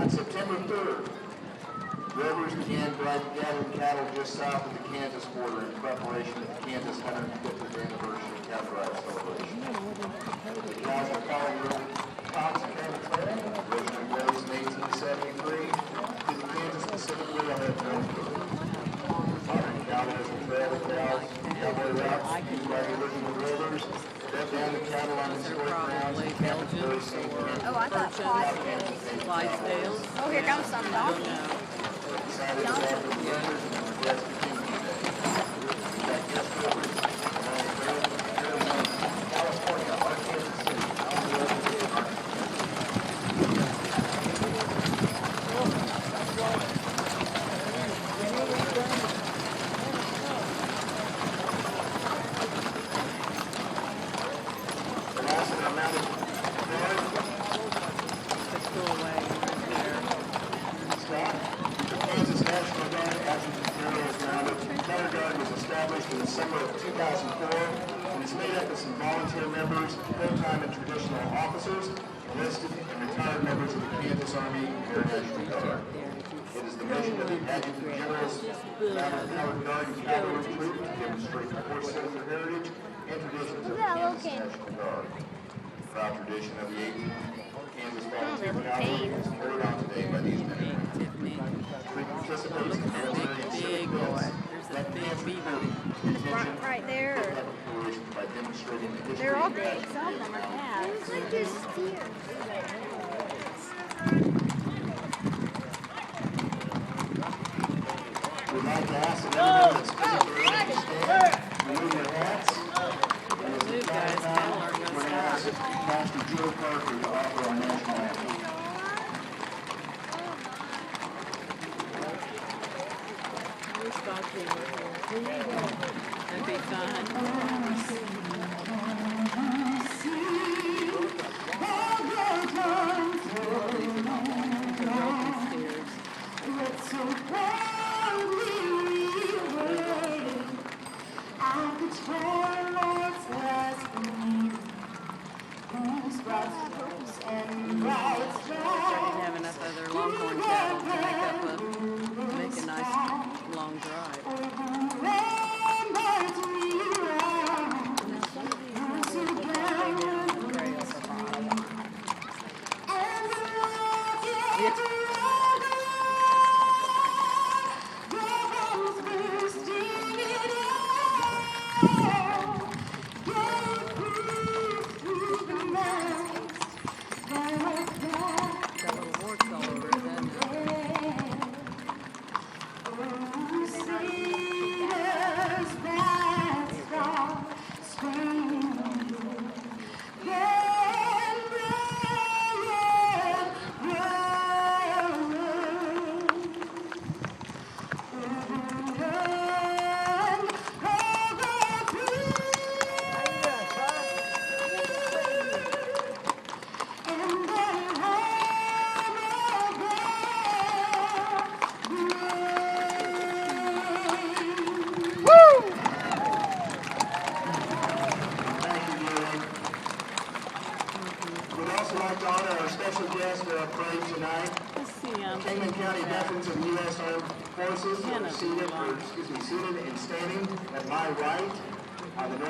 On September 3rd, rovers began gathering cattle just south of the Kansas border in preparation of the Kansas 150th anniversary cattle drive celebration. The cows were calling little Cox County, originally raised in 1873 to the Kansas Pacific Railhead Railroad. Modern cowboys and trailer cows, cowboy routes used by the original rovers, led down the cattle on historic grounds and camped very safe. Oh, I thought Clydesdales. Oh, here comes some donkey. Decided to offer the runners and the rest of Kingman Day. That guest rovers, California, or Kansas City, the last of our mounted guard, the Kansas National Guard Adjutant General is mounted. The Color Guard was established in the summer of 2004 and is made up of some volunteer members, full-time and traditional officers, enlisted and retired members of the Kansas Army Air National Guard. It is the mission of the Adjutant General's Mounted Colored Guard and Cavalry Troop to demonstrate the horse soldier heritage and traditions of the Kansas National Guard. Proud tradition of the 18th Kansas Volunteer Cavalry is carried on today by these men and women. Troop participates in military and civic events, like dance recruiting, detention, Right there. by demonstrating the history They're all of the big. national Some of them are calves. It's like just steer. We'd like to ask that everyone that's physically able to stand, remove your hats. And as the time comes, we're going to ask Pastor Joe Parker to offer our national anthem. That'd be fun. Didn't have enough other longhorn cattle to make a nice long drive. Got little warts all over it, doesn't it? We'd also like to honor our special guest for our parade tonight. Let's see, Kingman County veterans of the U.S. Armed Forces who are seated and standing at my right on the